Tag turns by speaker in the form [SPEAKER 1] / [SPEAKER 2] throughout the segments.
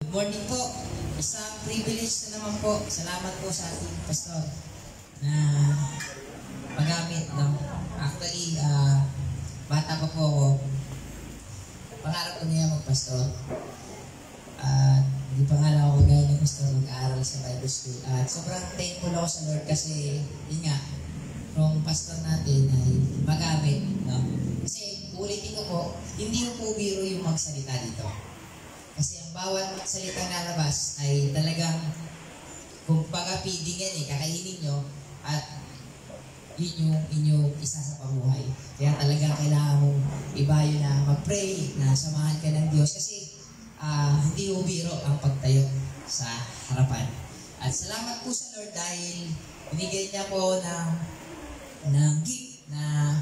[SPEAKER 1] Good morning po. Isang privilege na naman po. Salamat po sa ating pastor na paggamit, no? Actually, bata pa po ako. Pangarap ko niya magpastor. Hindi pa nga lang ako gaya ng pastor mag-aaral sa Bible School. At sobrang thankful ako sa Lord kasi, yun nga, yung pastor natin ay magamit, no? Kasi, ulitin ko po, hindi po biro yung magsalita dito. Kasi ang bawat salitang lalabas ay talagang kung pag-feeding yan kakainin nyo at yun yung inyong isa sa pabuhay. Kaya talagang kailangan mong ibayo na mag-pray, na samahan ka ng Diyos kasi hindi mo biro ang pagtayo sa harapan. At salamat po sa Lord dahil binigay niya po ng gift na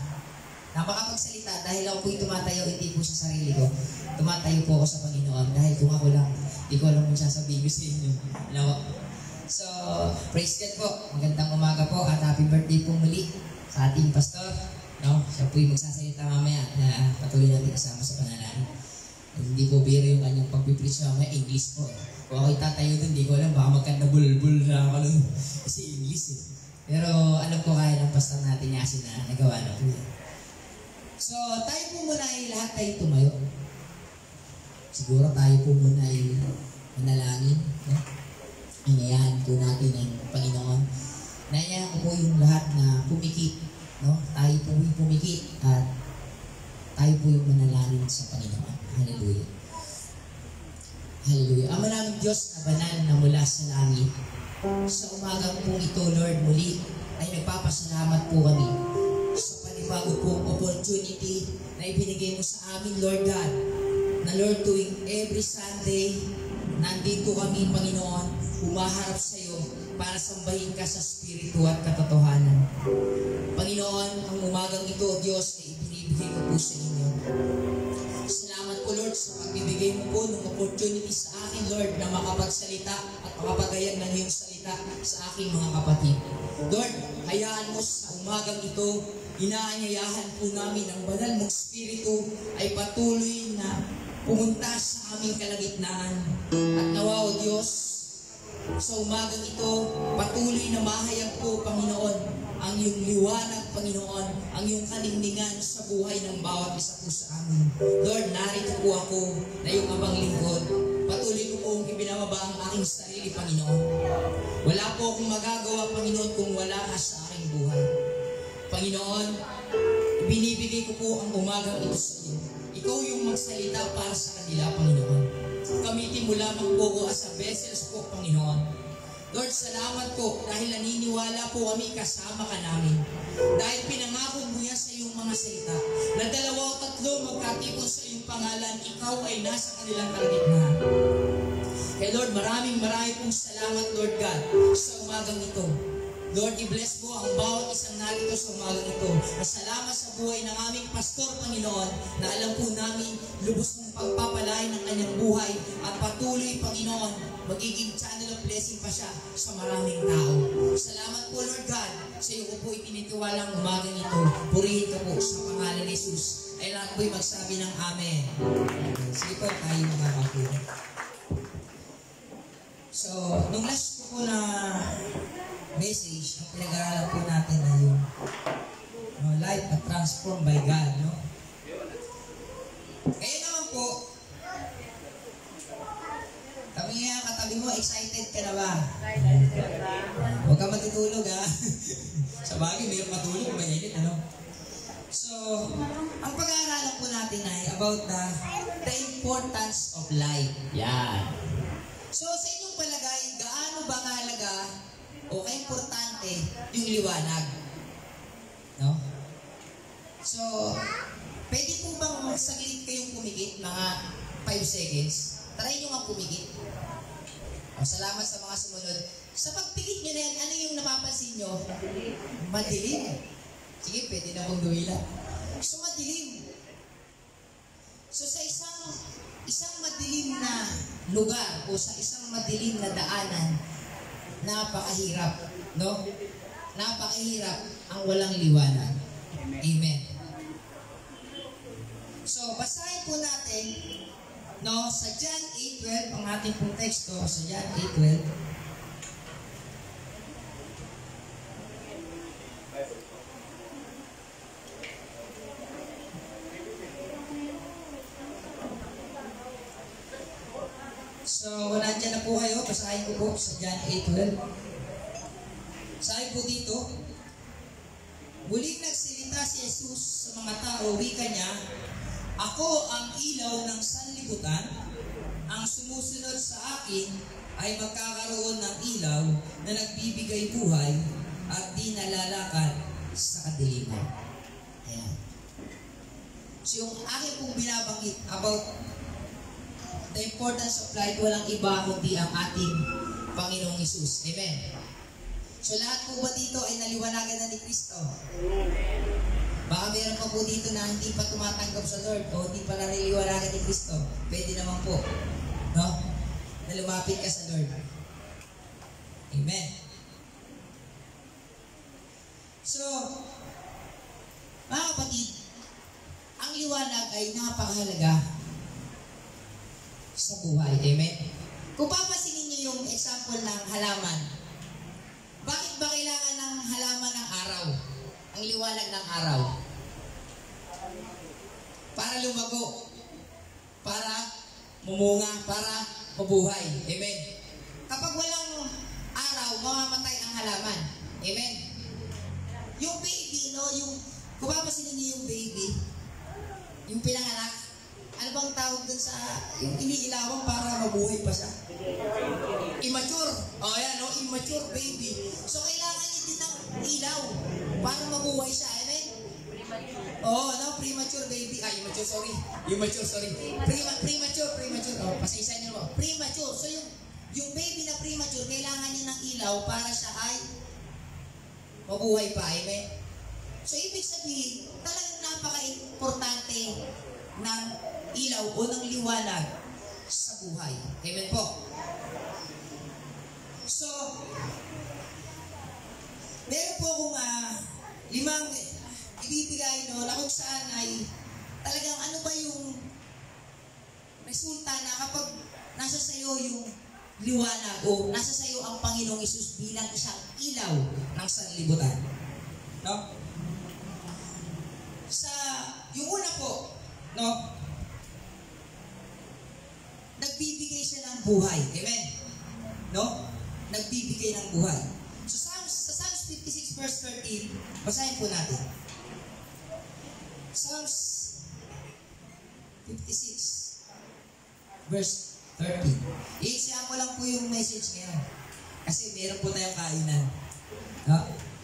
[SPEAKER 1] makapagsalita dahil ako po'y tumatayo, hindi po sa sarili ko. Tumatayo po ako sa Panginoon dahil kung ako lang, hindi ko alam kung sasabihin ko sa inyo. No? So, praise God po. Magandang umaga po at happy birthday po muli sa ating pastor. No? Siya po'y magsasalita mamaya na patuloy natin kasama sa panalangin. Hindi po biro yung kanyang pagpipreach mamaya, English po. Kung ako'y tatayo dun, hindi ko alam, baka magkanda-bulbul na ako nun. Kasi English Pero alam ko kaya ng pastor natin yasin na nagawa na po. So, tayo po muna ay lahat tayo tumayo. Siguro tayo po muna ay manalangin. No? Inayahan po natin ang Panginoon. Inayahan ko po yung lahat na pumikit. No? Tayo po yung pumikit at tayo po yung manalangin sa Panginoon. Hallelujah. Hallelujah. Ama namin Diyos na banal na mula sa langit. Sa umagang po ito, Lord, muli ay nagpapasalamat po kami sa panibago pong opportunity na ibinigay mo sa amin, Lord God. Na Lord, tuwing every Sunday, nandito kami, Panginoon, umaharap sa iyo para sambahin ka sa Espiritu at katotohanan. Panginoon, ang umagang ito, Diyos, ay ibinibigay ko po sa inyo. Salamat po, Lord, sa pagbibigay mo po ng opportunity sa akin, Lord, na makapagsalita at makapagayag ng iyong salita sa aking mga kapatid. Lord, hayaan mo sa umagang ito, inaanyayahan po namin ang banal mong Espiritu ay patuloy na pumunta sa aming kalagitnaan. At nawa, O Diyos, sa umagang ito, patuloy na mahayag po, Panginoon, ang iyong liwanag, Panginoon, ang iyong kalingningan sa buhay ng bawat isa po sa amin. Lord, narito po ako na iyong abang lingkod. Patuloy ko pong ibinababa ang aking sarili, Panginoon. Wala po akong magagawa, Panginoon, kung wala ka sa aking buhay. Panginoon, binibigay ko po ang umagang ito sa iyo. Ikaw yung magsalita para sa kanila, Panginoon. Gamitin mo lamang po ko as a vessels po, Panginoon. Lord, salamat po dahil naniniwala po kami kasama ka namin. Dahil pinangako mo yan sa iyong mga salita na 2 o 3 magkatipon sa iyong pangalan, ikaw ay nasa kanilang kalagitnaan. Kaya Lord, maraming pong salamat, Lord God, sa umagang ito. Lord, i-bless po ang bawat isang narito sa umagang ito. Salamat sa buhay ng aming pastor, Panginoon, na alam po namin lubos mong pagpapalain ng kanyang buhay at patuloy, Panginoon, magiging channel of blessing pa siya sa maraming tao. Salamat po, Lord God, sa iyo ko po itinitiwalang umagang ito. Purihin ka po sa pangalan ni Jesus. Ay lahat po'y magsabi ng Amen. Sige po, tayo mga kapatid. So, nung last po na message, ang pinag-aaralan po natin na yung life na transformed by God, no? Kaya naman po, kami nga katabi mo, excited ka na ba? Huwag ka matutulog, ha? Sa bagay, mayroon matulog, mainit, ano? So, ang pag-aaralan po natin ay about the importance of life. Yan. So, sa inyong palagay, gaano ba kahalaga o ka-importante yung liwanag? No? So, pwede po bang saglit kayong pumikit, mga 5 seconds? Try nyo nga pumikit. Salamat sa mga sumunod. Sa pagpikit nyo na yan, ano yung napapansin nyo? Madilim. Sige, pwede na kong duwila. So, madilim. So, sa isang madilim na lugar o sa isang madilim na daanan, napakahirap, no? Napakahirap ang walang liwanag. Amen. So, basahin po natin No, sa John 8:12, ang ating pong teksto, sa John 8:12, so, nandiyan na po kayo, basahin ko po sa John 8:12. Sabi po dito, muling nagsalita si Jesus sa mga tao, wika niya, "Ako ang ilaw ng sanlibutan, ang sumusunod sa akin ay magkakaroon ng ilaw na nagbibigay buhay at di nalalakad sa kadiliman." Ayan. So yung akin pong binabanggit about the importance of light, walang iba kundi ang ating Panginoong Hesus. Amen. So lahat po ba dito ay naliwanagan na ni Kristo? Baka meron pa po dito na hindi pa tumatanggap sa Lord o hindi pa naliliwanagan ni Kristo. Pwede naman po, no? Na lumapit ka sa Lord. Amen. So, mga kapatid, ang liwanag ay napakahalaga sa buhay. Amen. Kung papasinin niyo yung example ng halaman, bakit ba kailangan ng halaman ng araw? Ang liwanag ng araw? Para lumago. Para mumunga. Para mabuhay. Amen. Kapag walang araw, mamamatay ang halaman. Amen. Yung baby, no? Kung papasinin niyo yung baby, yung pinanganak, ano bang tawag dun sa yung iniilawan para mabuhay pa siya? Immature. O yan, no? Immature baby. So, kailangan niya din ng ilaw para mabuhay siya. Amen? Oo, no? Premature baby. Immature, sorry. Immature, sorry. Premature. O, pasaysayan niyo mo. Premature. So, yung baby na premature, kailangan niya ng ilaw para siya ay mabuhay pa. Amen? So, ibig sabihin, talagang napaka-importante ng ilaw o ng liwanag sa buhay. Amen po. So, meron po akong 5 ibibigay, no, na kung saan ay talagang ano ba yung resulta na kapag nasa sayo yung liwanag o nasa sayo ang Panginoong Hesus bilang isang ilaw ng sanlibutan. No? Yung una po, no, nagbibigay siya ng buhay. Amen? No? Nagbibigay ng buhay. So, sa Psalms 56 verse 13, basahin po natin. Psalms 56 verse 13. I-share ko lang po yung message ngayon. Kasi meron po tayong kainan. No?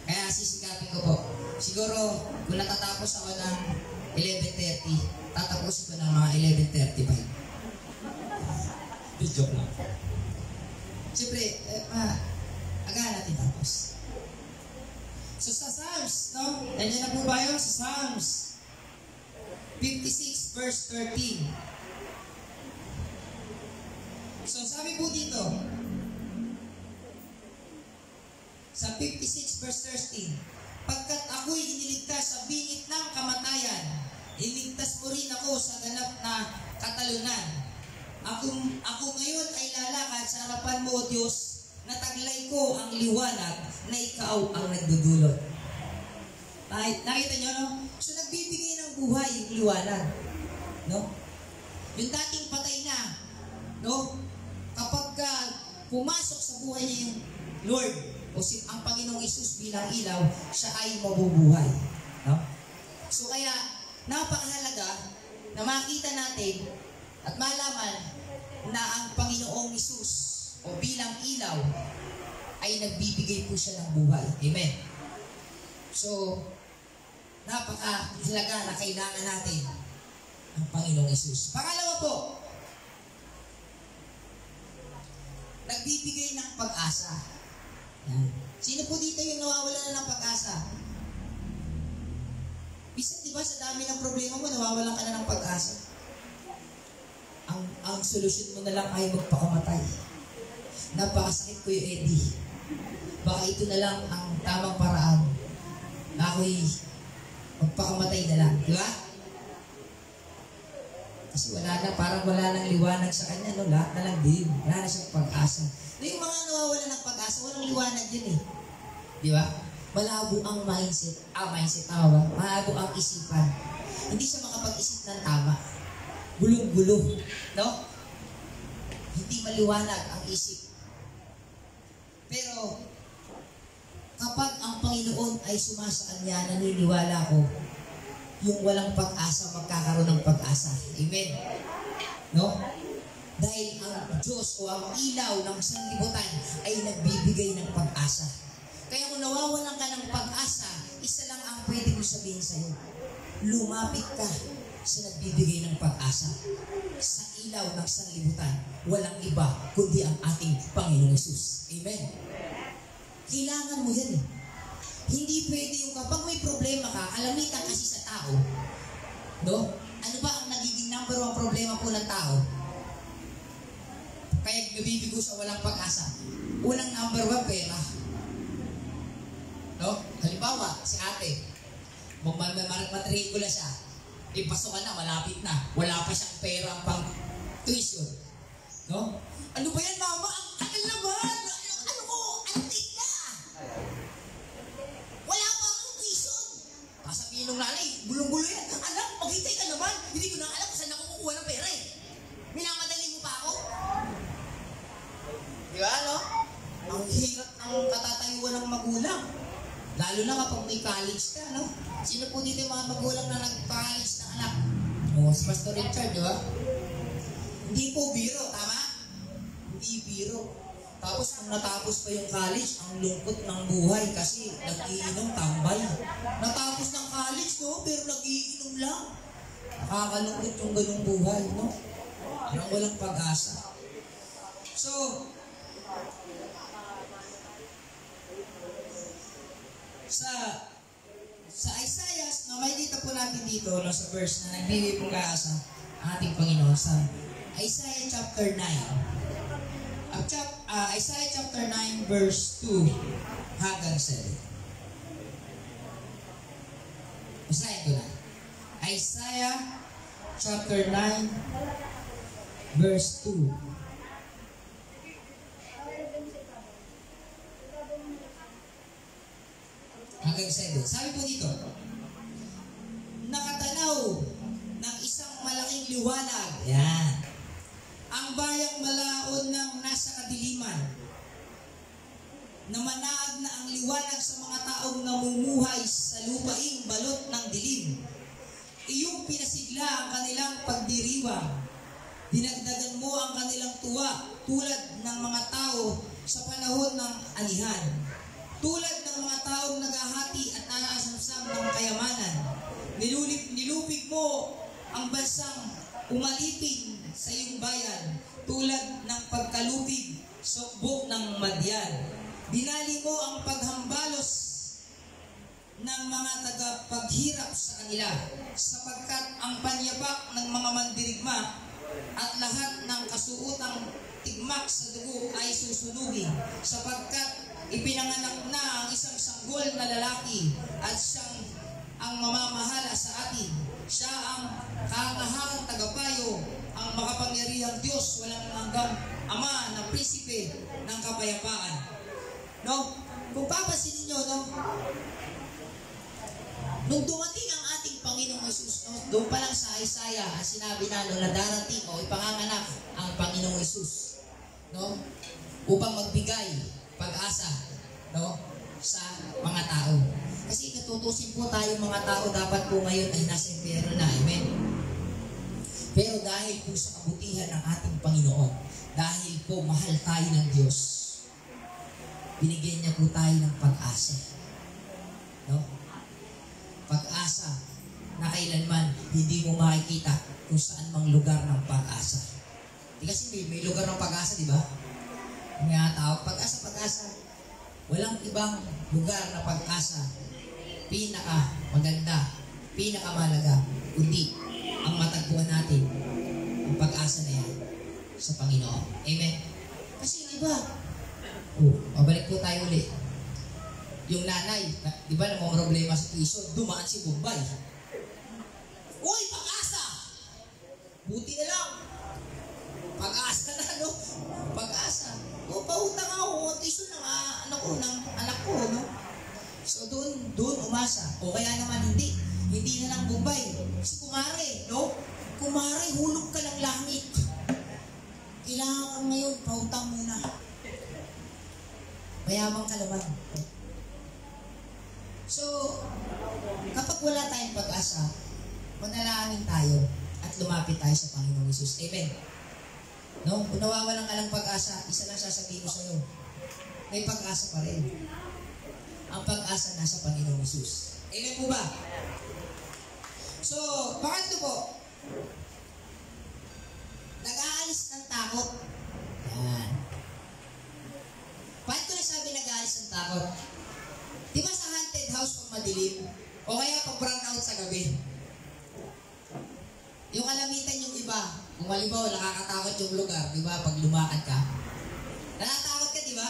[SPEAKER 1] Kaya sisikapin ko po. Siguro, kung natatapos ako ng 11:30, tatapusin ko ng mga 11:35. Joke lang. Siyempre, agahan natin tapos. So sa Psalms, no? Nandiyan na po ba yun? Sa Psalms 56 verse 13. So sabi po dito, sa 56 verse 13, "Pagkat ako'y iniligtas sa bingit ng kamatayan, iligtas mo rin ako sa ganap na katalunan. Ako ngayon ay lalakad sa harapan mo, O Diyos, na taglay ko ang liwanag na ikaw ang nagdudulot." Nakita nyo, no? So, nagbibigay ng buhay yung liwanag. No? Yung dating patay na, no? Kapag pumasok sa buhay niya yung Lord, o ang Panginoong Hesus bilang ilaw, siya ay mabubuhay. No? So, kaya, napakahalaga na makita natin at malaman na ang Panginoong Hesus o bilang ilaw ay nagbibigay po siya ng buhay. Amen. So, napakahalaga na kailangan natin ang Panginoong Hesus. Pangalawa po, nagbibigay ng pag-asa. Yan. Sino po dito yung nawawala na ng pag-asa? Bisa, di ba, sa dami ng problema mo, nawawalan ka na ng pag-asa. Ang solusyon mo na lang ay magpakamatay. Napakasakit ko yung Eddie. Baka ito na lang ang tamang paraan na ako'y magpakamatay na lang. Di ba? Kasi wala na, parang wala nang liwanag sa kanya, no? Lahat na lang din. Wala na siyang pag-asa. No, yung mga nawawala ng pag-asa, walang liwanag yun eh. Di ba? Malabo ang mindset. Mindset, tama ba? Malabo ang isipan. Hindi siya makapag-isip ng tama. Gulong-gulo. No? Hindi maliwanag ang isip. Pero, kapag ang Panginoon ay sumasa kanya, naniniwala ko, yung walang pag-asa, magkakaroon ng pag-asa. Amen? No? Dahil ang Diyos o ang ilaw ng sanlibutan ay nagbibigay ng pag-asa. Kaya kung nawawalan ka ng pag-asa, isa lang ang pwede ko sabihin sa'yo. Lumapit ka sa nagbibigay ng pag-asa. Sa ilaw ng sanlibutan, walang iba kundi ang ating Panginoong Hesus. Amen? Kailangan mo yan eh. Hindi pwede yung kapag may problema ka, kalamitan kasi sa tao. No? Ano ba ang nagiging number one problema po ng tao? Kaya nabibigo sa walang pag-asa. Unang number one, pera. No? Halimbawa, si ate, matrikula siya. Ipasok ka na, malapit na. Wala pa siyang pera pang tuition. No? Ano ba yan, mama? Ang takal naman! Ano ko? Antik na! Wala pa akong tuition! Sasabihin ng nanay, bulong-bulo yan. Anak, maghintay ka naman. Hindi ko na alam kung saan ako kukuha ng pera eh. Minamadali mo pa ako? Di ba, no? Ang hirap ng katatayuan ng magulang. Lalo na kapag may college ka, no? Sino po dito yung mga magulang na nag-college ng anak? Si Pastor Richard, di ba? Hindi po biro, tama? Hindi biro. Tapos kung natapos pa yung college, ang lungkot ng buhay kasi nag-iinom, tambay. Natapos ng college, no? Pero nag-iinom lang. Nakakalungkot yung ganung buhay, no? Parang walang pag-asa. So, sa Isaiah, na may dito po natin dito, no, sa verse na nagbibigay pong kaasa ang ating Panginoon sa Isaiah chapter 9. Isaiah chapter 9 verse 2 hanggang 7. Basahin ko na. Isaiah chapter 9 verse 2. Hanggang 7. Sabi po dito, nakatanaw ng isang malaking liwanag. Yan. Ang bayang malaon ng nasa kadiliman. Namanag na ang liwanag sa mga taong namumuhay sa lupaing balot ng dilim. Iyong pinasigla ang kanilang pagdiriwang. Dinagdagan mo ang kanilang tuwa tulad ng mga tao sa panahon ng anihan. Tulad ng mga taong naghahati at naasamsam ng kayamanan. Nilupig mo ang bansang umalipin sa iyong bayan tulad ng pagkalupig sa buk ng Madyan. Dinali mo ang paghambalos ng mga tagapaghirap sa kanila sapagkat ang panyapak ng mga mandirigma at lahat ng kasuotang tigmak sa dugo ay susunugin sapagkat ipinanganak na ang isang sanggol na lalaki at siyang ang mamamahala sa atin. Siya ang kaangahangang tagapayo, ang makapangyarihang Diyos, walang hanggang Ama na Prinsipe ng kapayapaan. No? Kung papansin niyo, no? Nung dumating ang ating Panginoong Hesus, no? Doon pa lang sa Isaiah, sinabi na no, na darating o ipanganganak ang Panginoong Hesus. No? Upang magbigay pag-asa, no, sa mga tao. Kasi natutusin po tayo mga tao, dapat po ngayon ay nasa impyerno na. Amen? Pero dahil po sa kabutihan ng ating Panginoon, dahil po mahal tayo ng Diyos, binigyan niya po tayo ng pag-asa. No? Pag-asa na kailanman hindi mo makikita kung saan mang lugar ng pag-asa. Kasi may lugar ng pag-asa, di ba? Mga tao, pag-asa. Walang ibang lugar na pag-asa pinaka-maganda, pinaka-malaga, kundi ang matagpuan natin, ang pag-asa na yan sa Panginoon. Amen? Kasi yung iba, mabalik po tayo ulit. Yung nanay, di ba namang problema sa tuition, dumaan si Bombay. Uy, pag-asa! Buti na lang. Pag-asa na, no? Pag-asa. O, pautang ako. Tiso ng anak ko, no? So, doon umasa. O kaya naman hindi. Hindi na lang Bombay. Si kumare, no? Kumare, hulog ka ng langit. Kailangan ngayon, pautang muna. Mayamang ka naman. So, kapag wala tayong pag-asa, manalangin tayo at lumapit tayo sa Panginoong Hesus. Amen. No? Kung nawawalan ka ng pag-asa, isa lang sasabihin ko sa'yo, may pag-asa pa rin. Ang pag-asa nasa Panginoong Hesus. Amen po ba? So, pangatlo po, nag-aalis ng takot. Yan. Paano ko nasabi nag-aalis ng takot? Di ba sa haunted house pag madilim? O kaya pag brown out sa gabi? Yung kalamitan yung iba, kung halimbawa nakakatakot yung lugar, di ba, pag lumakad ka. Natatakot ka, di ba?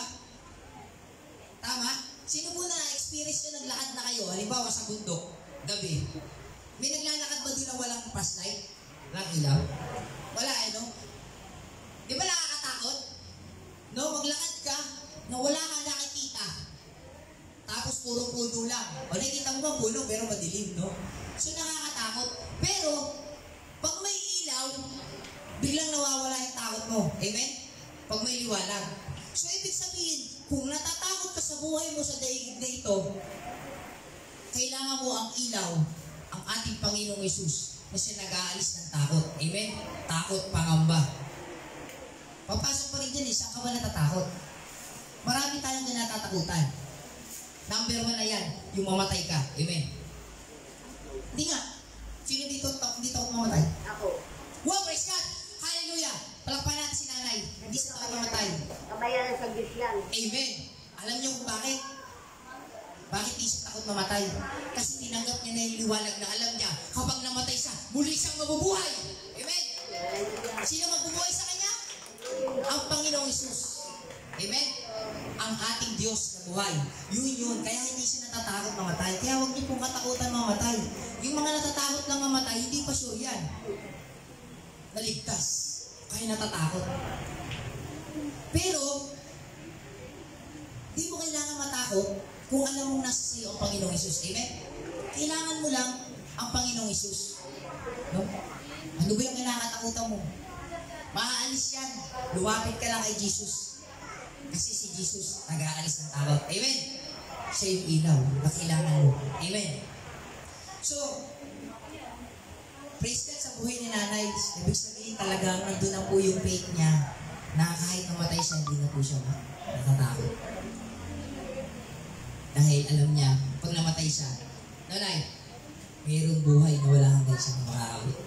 [SPEAKER 1] Tama? Sino po na-experience nyo naglakad na kayo? Halimbawa sa bundok, gabi. May naglalakad ba doon na walang flashlight? Walang ilaw? Wala no? Di ba nakakatakot? No, maglakad ka na wala kang nakikita. Tapos puro puno lang. O nakikita mo ba puno pero madilim, no? So nakakatakot. Pero, pag may ilaw, biglang nawawala yung takot mo. Amen? Pag may liwanag. So ibig sabihin, kung natatakot ka sa buhay mo sa daigdig na ito, kailangan mo ang ilaw, ang ating Panginoong Hesus, na siya nag-aalis ng takot. Amen? Takot, pangamba. Papasok pa rin dyan, saan ka ba natatakot? Marami tayong natatakutan. Number 1 na yan, yung mamatay ka. Amen? Hindi nga. Sino dito ako mamatay?
[SPEAKER 2] Ako.
[SPEAKER 1] Wow, praise God! Hallelujah! Palakpakan natin si nanay. Hindi siya takot mamatay.
[SPEAKER 2] Kabayaran sa Diyos yan.
[SPEAKER 1] Amen! Alam niyo kung bakit? Bakit di siya takot mamatay? Kasi tinanggap niya na yung liwanag na alam niya, kapag namatay siya, muli siyang mabubuhay. Amen? Sino magbubuhay sa kanya? Ang Panginoong Hesus. Amen? Ang ating Diyos na buhay. Yun. Kaya hindi siya natatakot mamatay. Kaya huwag niyo pong katakutan mamatay. Yung mga natatakot lang mamatay, hindi pa sure yan. Naligtas. Kaya natatakot. Pero, di mo kailangan matakot kung alam mong nasa sa iyo ang Panginoong Hesus. Amen? Kailangan mo lang ang Panginoong Hesus. No? Ano ba yung kinakatakutan mo? Maaalis yan. Luwapit ka lang kay Jesus. Kasi si Jesus nag-aalis ng takot. Amen? Siya yung ilaw na kailangan mo. Amen? So, praise God sa buhay ni nanay. Ibig sabihin talagang nandun na po yung faith niya na kahit namatay siya, hindi na po siya natatakot. Dahil alam niya, pag namatay siya, nanay, mayroong buhay na wala hanggang siyang makakawit.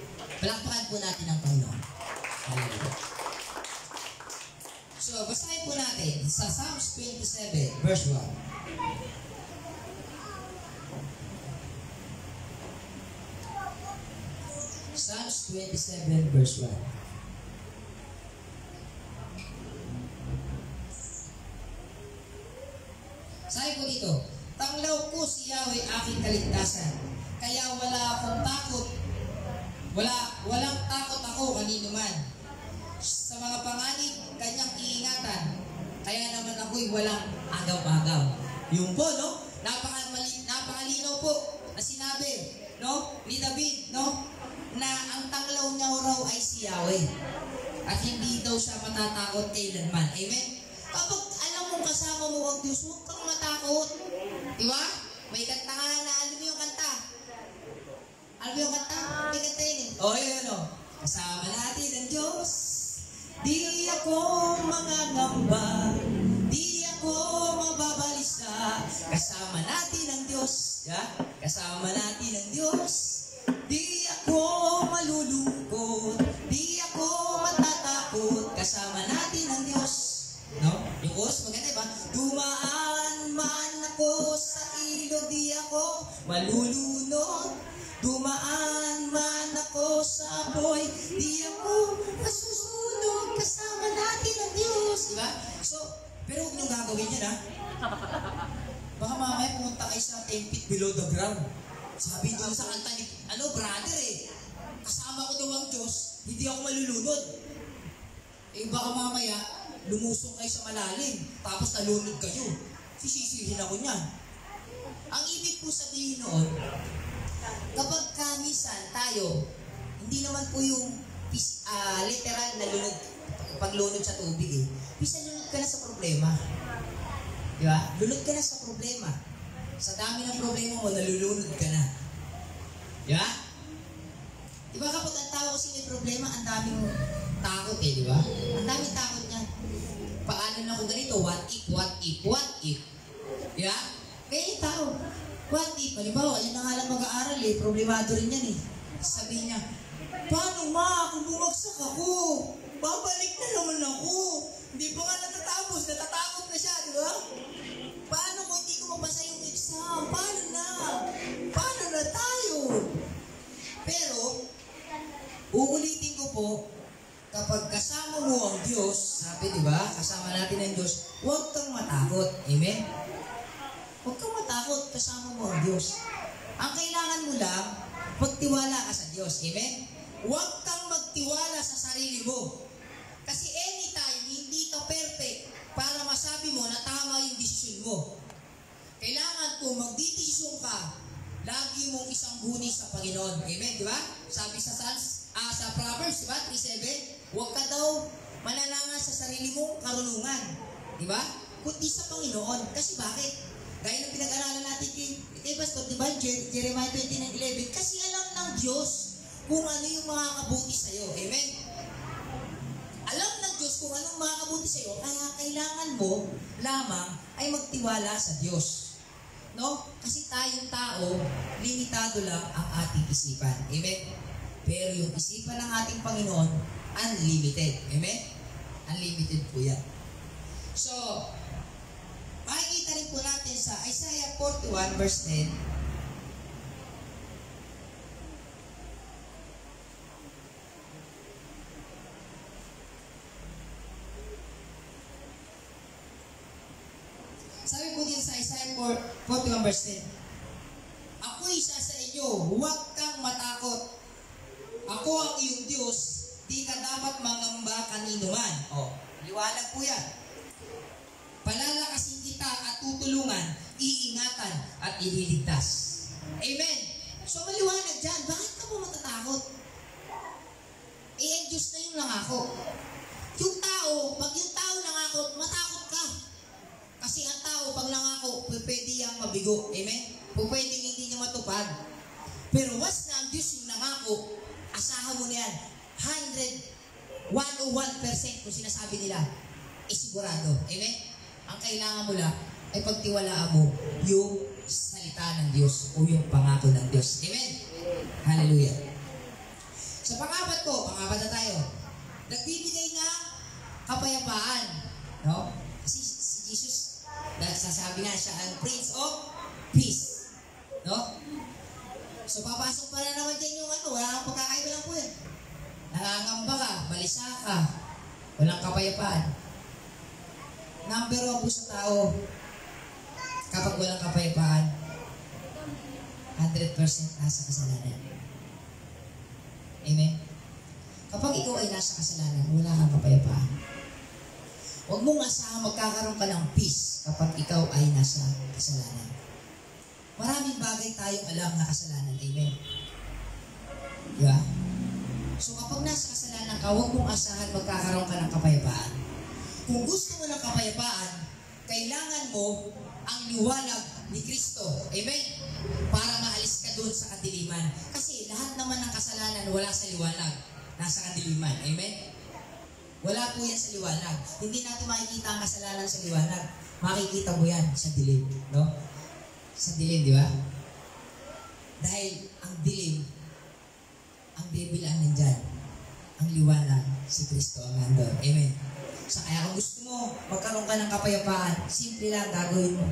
[SPEAKER 1] Palakpakan po natin ang Panginoon. Hallelujah. So, basahin po natin sa Psalms 27, verse 1. Psalms 27, verse 1. Sabi po dito, tanglaw ko si Yahweh aking kaligtasan, kaya wala akong takot. Walang takot ako kanino man. Sa mga panganib, kanyang iingatan. Kaya naman ako'y walang agaw-agaw. Yung po, no? Napakalinaw po na sinabi, no? Ni David, no? Na ang tanglaw niya raw ay si Yahweh. At hindi daw siya matatakot kailanman. Amen? Kapag alam mong kasama mo ang Diyos, huwag kang matakot. Diba? May kanta ka na, alam mo yung kanta? Alam mo yung kanta? May kanta yun eh. O, yun, o. Kasama natin ang Diyos. Di ako mangangamba, di ako mababalisa. Kasama natin ang Diyos. Yeah? Kasama natin ang Diyos. Di ako malulungkot, di ako matatakot. Kasama natin ang Diyos. No? Yung os, maganda ba? Dumaan man ako sa ilog, di ako malulunod. Dumaan man ako sa apoy, di ako masusunod. Kasama natin ang Diyos. Diba? So, pero huwag niyong gagawin yan, ha? Baka mamaya pumunta kayo sa 10 feet below the ground. Sabi doon sa kanta ni, brother eh, kasama ko daw ang Diyos, hindi ako malulunod. Eh baka mamaya, lumusong kayo sa malalim, tapos nalunod kayo. Sisisihin ako niyan. Ang ibig po sabihin noon, kapag kamisan tayo, hindi naman po yung literal na lunod, paglunod sa tubig eh. Bisa lunod ka na sa problema. Di ba? Lunod ka na sa problema. Sa dami ng problema mo, nalulunod ka na. Di ba? Di ba kapag ang tao kasi may problema, ang daming takot eh, di ba? Ang daming takot niya. Paano na kung ganito? What if, what if, what if? Di ba? Kaya yung tao, what if? Halimbawa, yun na nga lang mag-aaral eh, problemado rin yan eh. Sabihin niya, paano ma, kung bumagsak ako, babalik na naman ako. Hindi pa nga natatapos, natatakot na siya, di ba? Paano kung hindi ko mapasa yung exam? Paano na? Paano na tayo? Pero, uulitin ko po, kapag kasama mo ang Diyos, sabi di ba, kasama natin ang Diyos, huwag kang matakot. Amen? Huwag kang matakot, kasama mo ang Diyos. Ang kailangan mo lang, magtiwala ka sa Diyos. Amen? Huwag kang magtiwala sa sarili mo. Kasi anytime, hindi ka perfect para masabi mo na tama yung desisyon mo. Kailangan kung magdidesisyon ka, lagi mong isang buni sa Panginoon. Amen? Di ba? Sabi sa Proverbs, di ba? 3:7, huwag ka daw manalangin sa sarili mong karunungan. Di ba? Kundi sa Panginoon. Kasi bakit? Gaya ng pinag-aralan natin kay Pastor, di ba? Jeremiah 29:11. Kasi alam ng Diyos kung ano yung makakabuti sa'yo. Amen? Alam ng Diyos kung anong makakabuti sa'yo, kaya kailangan mo lamang ay magtiwala sa Diyos. No? Kasi tayong tao, limitado lang ang ating isipan. Amen? Pero yung isipan ng ating Panginoon, unlimited. Amen? Unlimited po yan. So, makikita rin po natin sa Isaiah 41 verse 10, sabi po din sa Isaiah 41 verse 10, ako'y isa sa inyo, huwag kang matakot. Ako ang iyong Diyos, di ka dapat mangamba kanino man. O, liwanag po yan. Palalakasin kita at tutulungan, iingatan at ililigtas. Amen. So, maliwanag dyan. Bakit ka mo matatakot? Eh, ang Diyos na yung nangako. Yung tao, pag yung tao nangako, matakot ka. Kasi ang tao, pag nangako, pwede yung mabigo. Amen? Pwede hindi niya matupad. Pero once na ang Diyos yung nangako, asahan mo na yan. 101% kung sinasabi nila, sigurado. Amen? Ang kailangan mo lang ay pagtiwalaan mo yung salita ng Diyos o yung pangako ng Diyos. Amen? Hallelujah. Sa pangapat na tayo, nagbibigay na kapayapaan. No? Kasi si Jesus, sasabi nga siya, ang Prince of Peace. No? So, papasok pa na naman dyan yung wala kang pagkakaiba lang po yan. Nangangamba ka, balisa ka, walang kapayapaan. Number 1 po sa tao, kapag walang kapayapaan, 100% nasa kasalanan. Amen? Kapag ikaw ay nasa kasalanan, wala kang kapayapaan. Huwag mong asahan magkakaroon ka ng peace kapag ikaw ay nasa kasalanan. Maraming bagay tayong alam na kasalanan. Amen? Yeah? So kapag nasa kasalanan ka, huwag mong asahan magkakaroon ka ng kapayapaan. Kung gusto mo ng kapayapaan, kailangan mo ang liwanag ni Kristo. Amen? Para maalis ka doon sa kadiliman. Kasi lahat naman ng kasalanan wala sa liwanag. Nasa kadiliman. Amen? Wala po yan sa liwanag. Hindi natin makikita ang kasalanan sa liwanag. Makikita mo yan sa dilim. No? Sa dilim, di ba? Dahil ang dilim, ang devil ang nandyan. Ang liwanag, si Kristo ang nandun. Amen? So kaya kung gusto mo magkaroon ka ng kapayapaan, simple lang gagawin mo.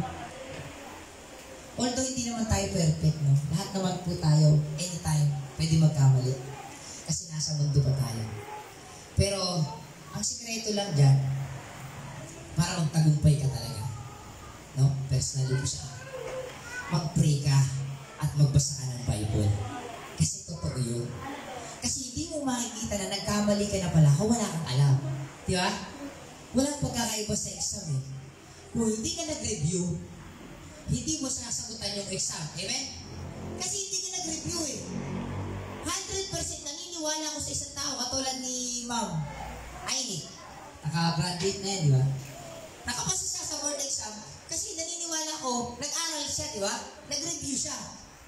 [SPEAKER 1] Although hindi naman tayo perfect, no? Lahat naman po tayo, anytime, pwede magkamali. Kasi nasa mundo pa tayo. Pero, ang sikreto lang dyan, para magtagumpay ka talaga. No? Personally po siya. Mag-pray ka at magbasa ka ng Bible. Kasi totoo yun. Kasi hindi mo makikita na nagkamali ka na pala kung wala kang alam. Di ba? Walang pagkakaiba sa exam eh. Kung hindi ka nag-review, hindi mo sasagutan yung exam. Amen? Kasi hindi ka nag-review eh. 100% naniniwala ko sa isang tao katulad ni Ma'am Aini. Naka-graduate na yan, di ba? Nakapasa siya sa board exam kasi naniniwala ko, nag-aral siya, di ba? Nag-review siya.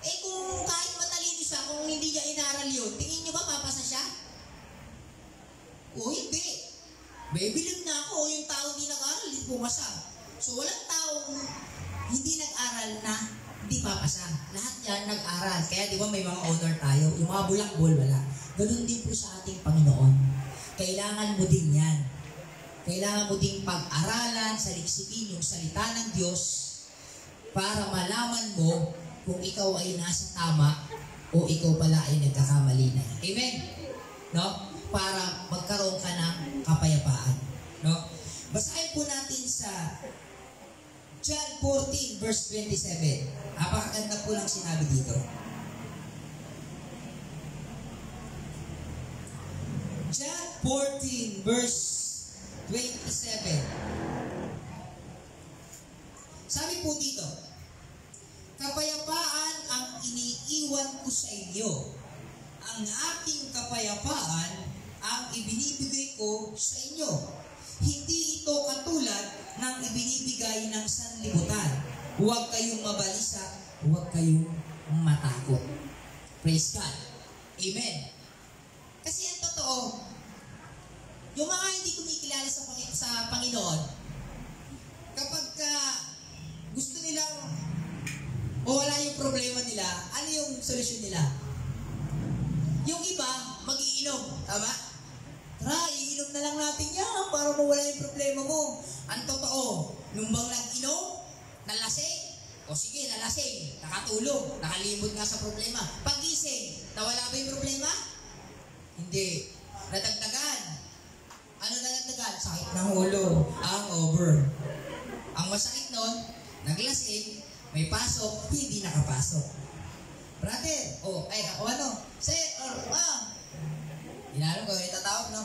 [SPEAKER 1] Eh kung kahit matalino siya, kung hindi niya inaral yun, tingin niyo ba papasa siya? O hindi. Babilib na ako, yung tao hindi nag-aral, hindi pumasa. So walang taong hindi nag-aral na hindi papasa. Lahat yan nag-aral. Kaya di ba may mga honor tayo, yung mga bulak-bol, wala. Ganun din po sa ating Panginoon. Kailangan mo din yan. Kailangan mo din pag-aralan, saliksikin yung salita ng Diyos para malaman mo kung ikaw ay nasa tama o ikaw pala ay nagkakamali na. Amen? No? Para magkaroon ka ng kapayapaan. No? Basahin po natin sa John 14 verse 27. Napakaganda po lang sinabi dito. John 14 verse 27. Sabi po dito, kapayapaan ang iniiwan ko sa inyo. Ang aking kapayapaan ang ibinibigay ko sa inyo. Hindi ito katulad ng ibinibigay ng sanlibutan. Huwag kayong mabalisa, huwag kayong matakot. Praise God. Amen. Kasi ang totoo, yung mga hindi kumikilala sa Panginoon, kapag gusto nilang o wala yung problema nila, ano yung solusyon nila? Yung iba, mag-iinom. Tama? Tara, iinom na lang natin yan para mawala yung problema mo. Ang totoo, nung bang nag-inom, nalasing, o sige, nalasing, nakatulog, nakalimot nga sa problema. Pag-gising, nawala ba yung problema? Hindi. Nadagdagan. Ano nadagdagan? Sakit ng ulo. Hangover. Ang masakit nun, naglasing, may pasok, hindi nakapasok. Brother, ako ano? Sir, Inaalam ko, itatawag, no?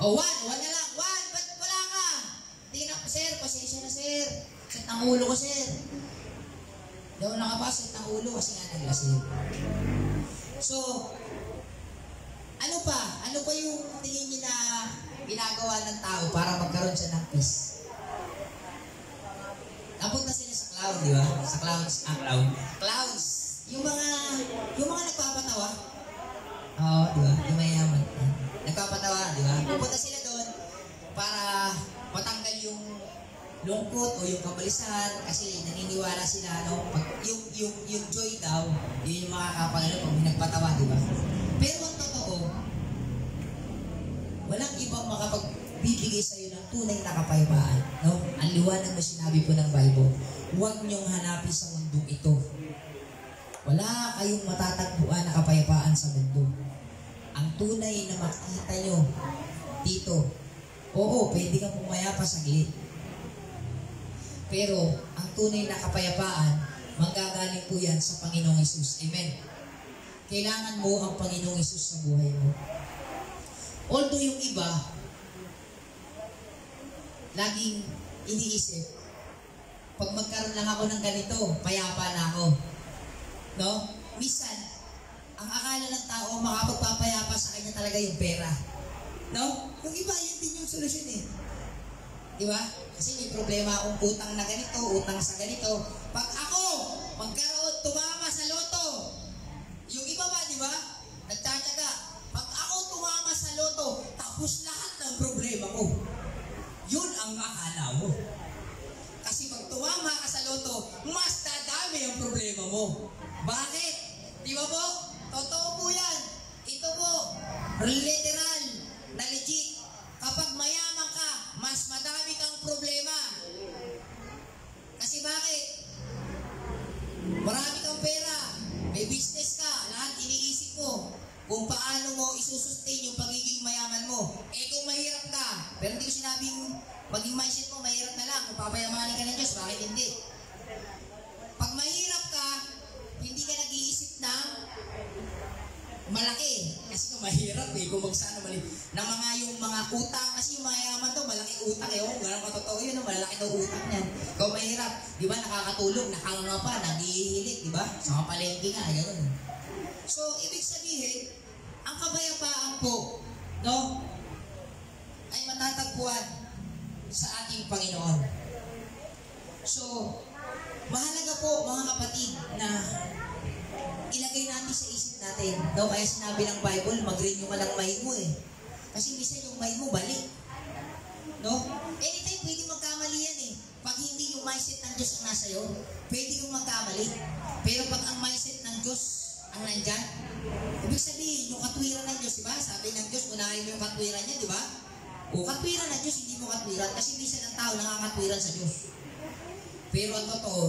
[SPEAKER 1] One na lang. Ba't wala ka? Hindi na, sir, pasensya na, sir. Sakit ng ulo ko, sir. Hindi ako nakapasok ng ulo kasi nga naglasing. So, ano pa? Ano pa yung tingin niyo na ginagawa ng tao para magkaroon siya ng peace? Napunta sila sa cloud, di ba? Sa clouds, clouds. Yung mga nagpapatawa. Oo, di ba? Yung mayaman. Nagpapatawa, di ba? Pupunta sila doon para matanggal yung lungkot o yung kabalisan kasi naniniwala sila, no? Pag yung joy daw, yun yung makakapagano pag nagpatawa, di ba? Pero ang totoo, walang ibang makapagbibigay sa'yo ng tunay na kapayapaan, no? Ang liwanag na sinabi po ng Bible, huwag niyong hanapin sa mundong ito. Wala kayong matatagpuan na kapayapaan sa mundo. Ang tunay na makita nyo dito, oo, pwede kang pumayapa saglit. Pero ang tunay na kapayapaan, manggagaling po yan sa Panginoong Hesus. Amen. Kailangan mo ang Panginoong Hesus sa buhay mo. Although yung iba, laging iniisip, pag magkaroon lang ako ng ganito, payapa na ako. No? Minsan, ang akala ng tao, makapagpapayapa sa kanya talaga yung pera. No? Yung iba, yun din yung solusyon eh. Di ba? Kasi may problema akong utang na ganito, utang sa ganito. Pag ako, magkaroon, tumama sa loto. Yung iba ba, di ba? Nagtatyaga. Pag ako tumama sa loto, tapos lahat ng problema ko. Yun ang akala mo. Kasi pag tumama ka sa loto, mas dadami ang problema mo. Bakit? Di ba po? Totoo po yan. Ito po, literal, na legit. Kapag mayaman ka, mas madami kang problema. Kasi bakit? Marami kang pera, may business ka, lahat iniisip mo kung paano mo isusustain yung pagiging mayaman mo. Eh kung mahirap ka, pero hindi ko sinabing maging mindset mo, mahirap na lang. Kung papayamanin ka ng Diyos, bakit hindi? Pag mahirap ka, hindi ka nag-iisip ng malaki. Kasi kung mahirap eh, kung magsano mali. Na mga yung mga utang, kasi yung mayaman to, malaki utang eh. Oh, gano'n katotoo yun, no? Malaki daw utang yan. Kung mahirap, di ba nakakatulog, nakanganga pa, naghihilit, di ba? Sa mga palengke nga, gano'n. So, ibig sabihin, ang kapayapaan po, no, ay matatagpuan sa ating Panginoon. So, mahalaga po mga kapatid na ilagay natin sa isip natin. No? Kaya sinabi ng Bible, mag-renew ka ng mind mo eh. Kasi minsan yung mind mo balik. No? Anytime pwede magkamali yan eh. Pag hindi yung mindset ng Diyos ang nasa iyo, pwede yung magkamali. Pero pag ang mindset ng Diyos ang nandyan, ibig sabihin, yung katwiran ng Diyos, di ba? Sabi ng Diyos, unahin mo yung katwiran niya, di ba? O katwiran ng Diyos, hindi mo katwiran. Kasi minsan ang tao nakakatwiran sa Diyos. Pero ang totoo,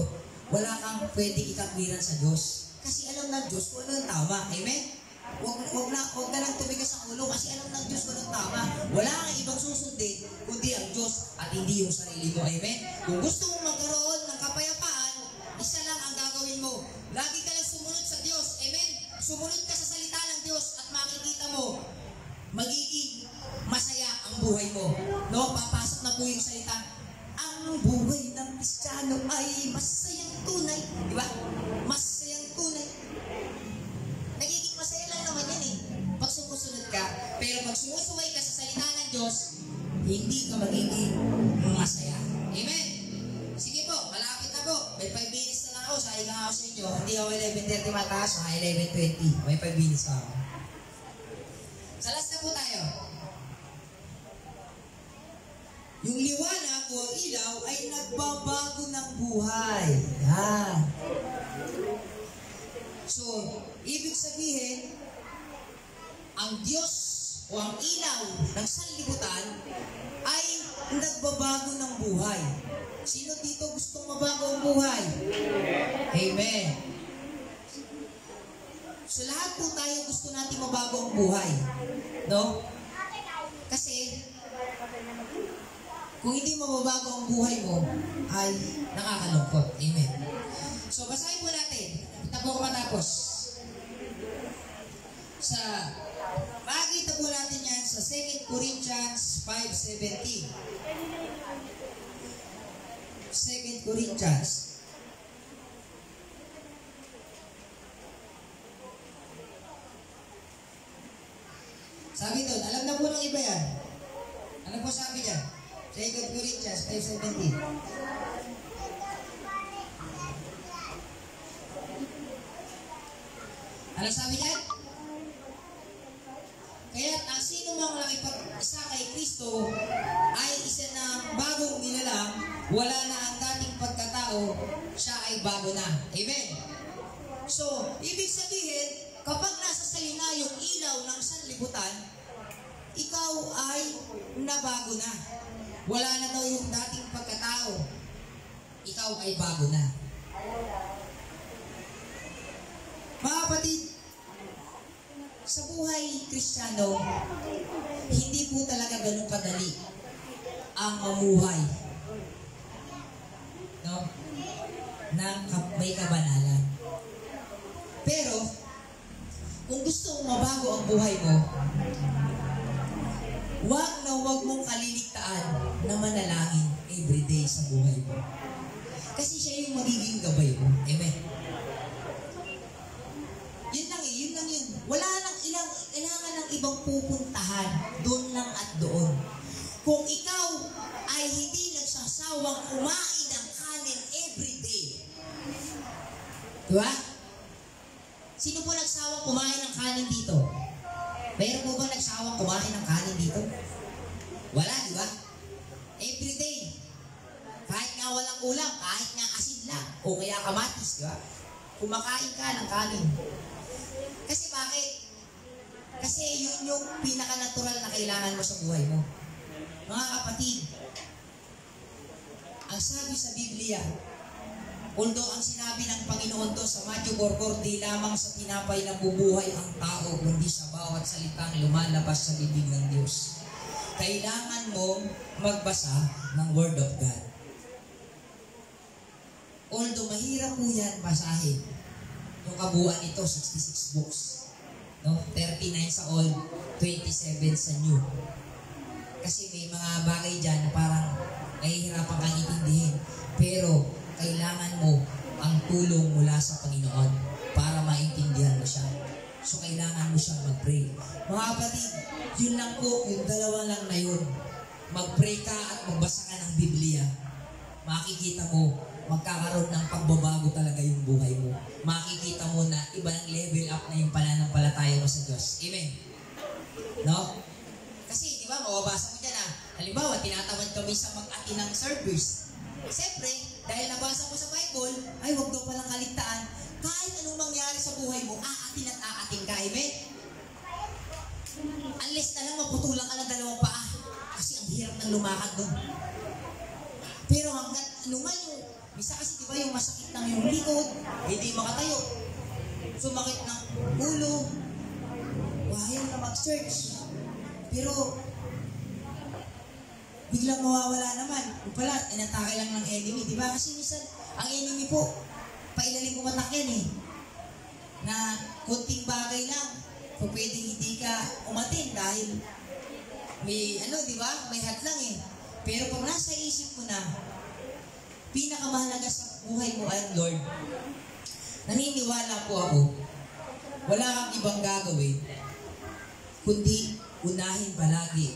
[SPEAKER 1] wala kang pwedeng ikatwiran sa Diyos. Kasi alam ng Diyos kung ano ang tama. Amen? Huwag na lang tumigas ang ulo kasi alam ng Diyos kung ano ang tama. Wala kang ibang susundin kundi ang Diyos at hindi yung sarili mo. Amen? Kung gusto mong magkaroon ng kapayapaan, isa lang ang gagawin mo. Lagi ka lang sumunod sa Diyos. Amen? Sumunod ka sa salita ng Diyos at makikita mo, magiging masaya ang buhay mo. No? Papasok na po yung salita, ang buhay ng Kristiyano ay masayang tunay. Di ba? Masayang tunay. Nagiging masaya lang naman yan eh. Pag sumusunod ka, pero pag sumusuway ka sa salita ng Diyos, hindi ka magiging masaya. Amen? Sige po, malapit na po. May 5 minutes na lang ako. Sabi nga ako sa inyo, hindi ako 11:30 mataas, so 11:20. May 5 minutes pa ako. Sa last na po tayo. Yung liwanag o ilaw ay nagbabago ng buhay. Yan. So, ibig sabihin, ang Diyos o ang ilaw ng sanlibutan ay nagbabago ng buhay. Sino dito gustong mabago ang buhay? Amen. So, lahat po tayo gusto natin mabago ang buhay. No? Kasi, kung hindi mababago ang buhay mo, ay nakakalungkot. Amen. So, basahin po natin. Tapos ko matapos. Makikita po natin yan sa 2 Corinthians 5:17. 2 Corinthians. Sabi doon, alam na po ng iba yan. Ano po sabi dyan? 2 Corinthians 5:17. Ano sabi niya? Kaya ang sino mang nakipag-isa kay Kristo ay isa ng bagong nilalang, wala na ang dating pagkatao, siya ay bago na. Amen? So, ibig sabihin, kapag nasa sayo na yung ilaw ng sanlibutan, ikaw ay nabago na. Wala na daw yung dating pagkatao. Ikaw ay bago na. Mga kapatid, sa buhay Kristiyano, hindi po talaga ganun kadali ang mamuhay. No? May kabanalan. Pero, kung gusto mong mabago ang buhay mo, wag mong kaliligtaan na manalangin everyday sa buhay mo. Kasi siya yung magiging gabay mo. Amen. Yun lang yun. Wala lang kailangan ng ibang pupuntahan. Doon lang at doon. Kung ikaw ay hindi nagsasawang kumain ng kanin everyday. Diba? Sino po nagsawang kumain ng kanin dito? Mayroon po ba nagsawang kumain ng kanin dito? Wala, di ba? Everyday. Kahit nga walang ulam, kahit nga asin lang, o kaya kamatis, di ba? Kumakain ka ng kanin. Kasi bakit? Kasi yun yung pinaka-natural na kailangan mo sa buhay mo. Mga kapatid, ang sabi sa Biblia, although ang sinabi ng Panginoon to sa Matthew 4:4, di lamang sa tinapay na bubuhay ang tao, kundi sa bawat salitang lumalabas sa bibig ng Diyos. Kailangan mong magbasa ng Word of God. Although mahirap po yan basahin, yung kabuuan nito, 66 books. No? 39 sa old, 27 sa new. Kasi may mga bagay dyan na parang nahihirapan kang intindihin. Pero kailangan mo ang tulong mula sa Panginoon para maintindihan mo siya. So kailangan mo siyang mag-pray. Mga kapatid, yun lang po, yung dalawa lang na yun. Mag-pray ka at magbasa ka ng Biblia. Makikita mo, magkakaroon ng pagbabago talaga yung buhay mo. Makikita mo na iba ng level up na yung pananampalataya mo sa Diyos. Amen? No? Kasi, di ba, mababasa mo dyan halimbawa, tinatamad kami sa mag-ati ng service. Siyempre, dahil nabasa mo sa Bible, ay, huwag daw palang kaligtaan. Kahit anong mangyari sa buhay mo, aatin at aating ka. Amen? Unless na lang maputulang ka ng dalawang paa. Kasi ang hirap ng lumakad doon. Pero hanggat anuman yung, bisa kasi diba yung masakit ng yung likod, hindi makatayo. Sumakit ng ulo, ayaw na mag-search. Pero, biglang mawawala naman. Kung pala, inatake lang ng enemy, diba? Kasi minsan, ang enemy po, pailalim umatak yan eh. Na kunting bagay lang, kung pwedeng hindi ka umatin dahil may, diba? May hadlang eh. Pero pag nasa isip mo na, pinakamahalaga sa buhay mo ay Lord, naniniwala po ako, wala kang ibang gagawin, kundi unahin palagi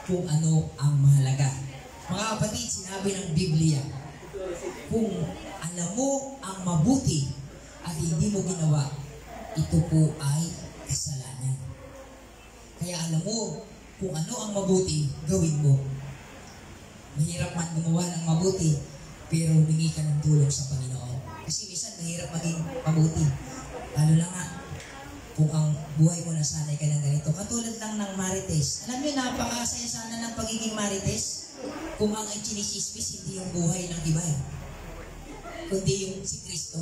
[SPEAKER 1] kung ano ang mahalaga. Mga kapatid, sinabi ng Biblia, kung alam mo ang mabuti at hindi mo ginawa, ito po ay kasalanan. Kaya alam mo kung ano ang mabuti, gawin mo. Mahirap man gumawa ng mabuti, pero humingi ka ng tulong sa Panginoon. Kasi minsan mahirap maging mabuti. Lalo na nga, kung ang buhay mo nasanay ka ng ganito. Katulad lang ng marites. Alam niyo, napakasaya sana ng pagiging marites. Kung ang chinichismis, hindi yung buhay ng iba eh, kundi yung si Kristo.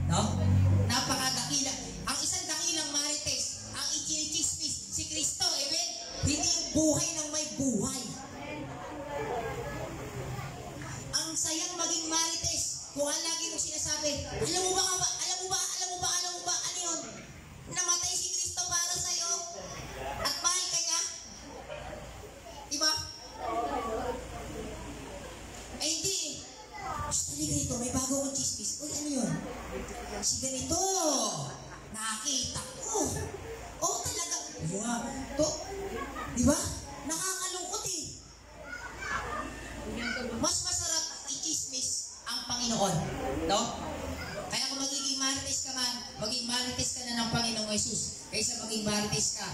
[SPEAKER 1] No? Napakadakila. Ang isang dakilang marites, ang chinichismis, si Kristo. Amen? Hindi yung buhay ng may buhay. Ang sayang maging marites, kung ang lagi mong sinasabi, alam mo ba, ano yun? Namatay si Kristo para sa'yo at mahal ka niya. Diba? Eh hindi. Gusto ni ganito, may bago akong chismis. Uy, ano yun? Si ganito. Nakakita ko. Oo, talaga. To. Diba? Nakakalungkot eh. Mas masarap i-chismis ang Panginoon. No? Kaya kung magiging marites ka man, maging marites ka na ng Panginoong Jesus, kaysa maging marites ka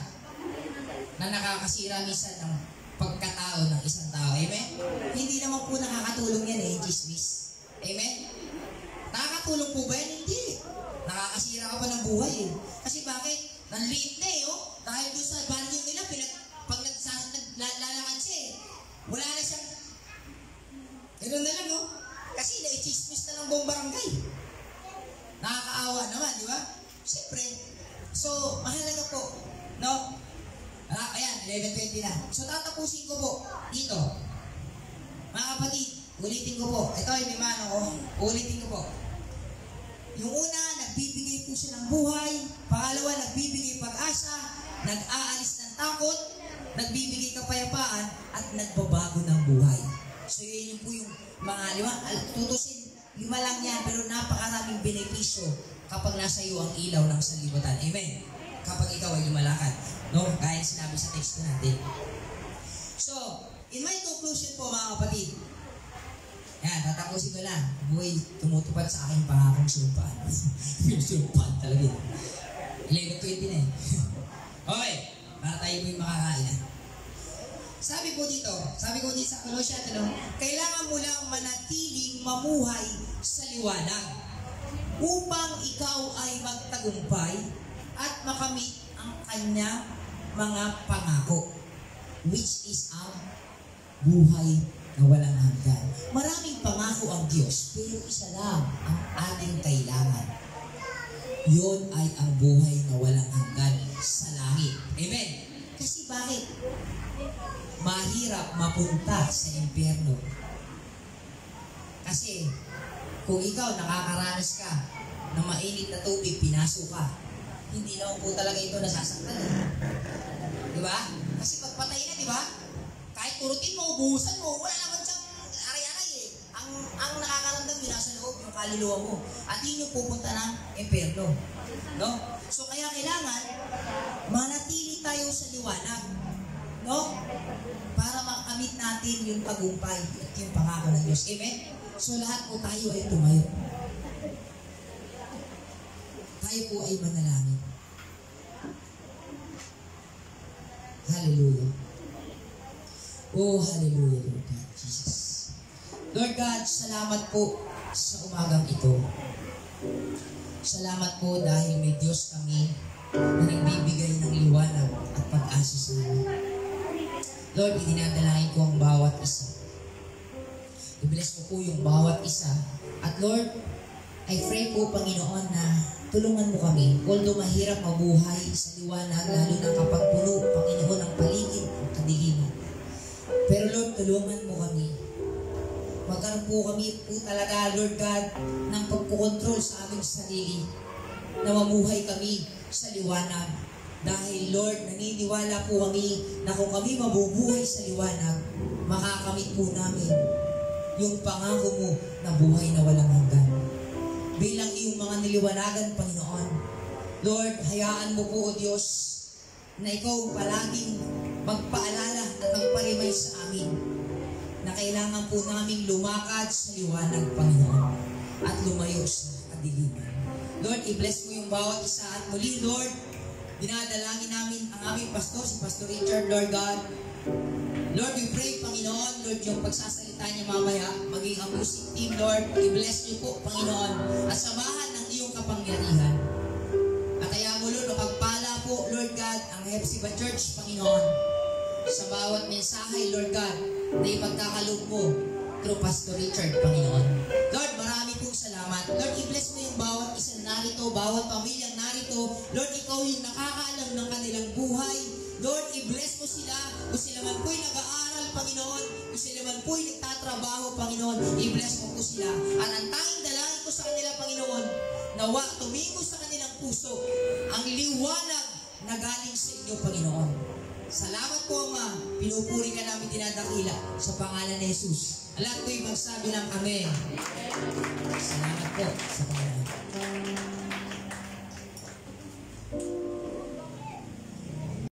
[SPEAKER 1] na nakakasira minsan ng pagkatao ng isang tao. Amen? Hindi naman po nakakatulong yan eh, chismis. Amen? Nakakatulong po ba yan? Hindi. Nakakasira ka pa ng buhay eh. Kasi bakit? Nanliit na eh, oh. Dahil doon sa value nila, pag naglalakad siya eh, wala na siyang, ganoon na lang, oh. Kasi na-chismis na ng buong barangay. Nakakaawa naman, di ba? Siyempre. So, mahalaga po, no? Ayan, 11:20 na. So, tatapusin ko po dito. Mga kapatid, ulitin ko po. Ito ay may mano ko. Ulitin ko po. Yung una, nagbibigay po siya ng buhay. Pangalawa, nagbibigay pag-asa. Nag-aalis ng takot. Nagbibigay kapayapaan. At nagbabago ng buhay. So, yun po yung mga, tutusin, 5 lang yan, pero napakaraming benepisyo kapag nasa iyo ang ilaw ng sanlibutan. Amen? Kapag ikaw ay lumalakad. No? Gaya sinabi sa text natin. So, in my conclusion po mga kapatid, yan, tatapusin ko lang. Buhay, tumutupad sa aking pangakong sumpaan. Sumpaan talaga. 11:20 na eh. Okay, para tayo po yung makakain na. Sabi ko dito sa Colossians, kailangan mo lang manatiling mamuhay sa liwanag upang ikaw ay magtagumpay at makamit ang kanya mga pangako, which is ang buhay na walang hanggan. Maraming pangako ang Diyos, pero isa lang ang ating kailangan. Yun ay ang buhay na walang hanggan sa langit. Amen? Kasi bakit? Mahirap mapunta sa impyerno. Kasi kung ikaw nakakaranas ka ng mainit na tubig, pinasok ka, hindi naman po talaga ito nasasaktan. Di ba? Kasi pagpatay na, di ba? Kahit turutin mo, buhusan mo, wala naman siyang aray-aray eh. Ang nakakaramdam yun nasa loob, yung kaluluwa mo. At yun yung pupunta ng emperno. No? So kaya kailangan, manatili tayo sa liwanag. No? Para makamit natin yung tagumpay at yung pangako ng Diyos. Amen? So lahat po tayo ay tumayo. Tayo po ay manalangin. Hallelujah. Oh, hallelujah, Lord God, Jesus. Lord God, salamat po sa umagang ito. Salamat po dahil may Diyos kami na nagbibigay ng liwanag at pag-asa sa amin. Lord, idinadalangin ko ang bawat isa. I-bless mo po yung bawat isa. At Lord, I pray po, Panginoon, na tulungan mo kami. Although mahirap mabuhay sa liwanag, lalo na kapag puno, Panginoon, ang paligid at kadiliman. Pero Lord, tulungan mo kami. Magkaroon po kami po talaga, Lord God, ng pagkukontrol sa aming sarili. Na mamuhay kami sa liwanag. Dahil Lord, naniniwala po kami na kung kami mabubuhay sa liwanag, makakamit po namin yung pangako mo na buhay na walang hanggan. Bilang iyong mga niliwanagan, Panginoon, Lord, hayaan mo po, O Diyos, na ikaw palaging magpaalala at magparimay sa amin na kailangan po naming lumakad sa liwanag, Panginoon, at lumayo sa kadiliman. Lord, i-bless mo yung bawat isa at muli, Lord, dinadalangin namin ang aming pastor, si Pastor Richard, Lord God. Lord, we pray, Panginoon, Lord, yung pagsasalita niya mamaya, maging ang music team, Lord, i-bless niyo po, Panginoon, at samahan ng iyong kapangyarihan. At kaya mo, Lord, mapagpala po, Lord God, ang Hepzibah Church, Panginoon, sa bawat mensahe, Lord God, na ipagkakaloob mo through Pastor Richard, Panginoon. Lord, marami pong salamat. Lord, i-bless mo yung bawat isa narito, bawat pamilyang narito. Lord, ikaw yung nakakaalam ng kanilang buhay. Lord, i-bless mo sila. Kung sila man po'y nag-aaral, Panginoon, kung sila man po'y nagtatrabaho, Panginoon, i-bless mo po sila. At ang tanging dalangin ko sa kanila, Panginoon, nawa tumingo sa kanilang puso ang liwanag na galing sa inyo, Panginoon. Salamat po, Ama. Pinupuri ka namin dinadakila sa pangalan ni Jesus. Lahat ko'y magsabi ng Amen. Salamat po sa pangalan.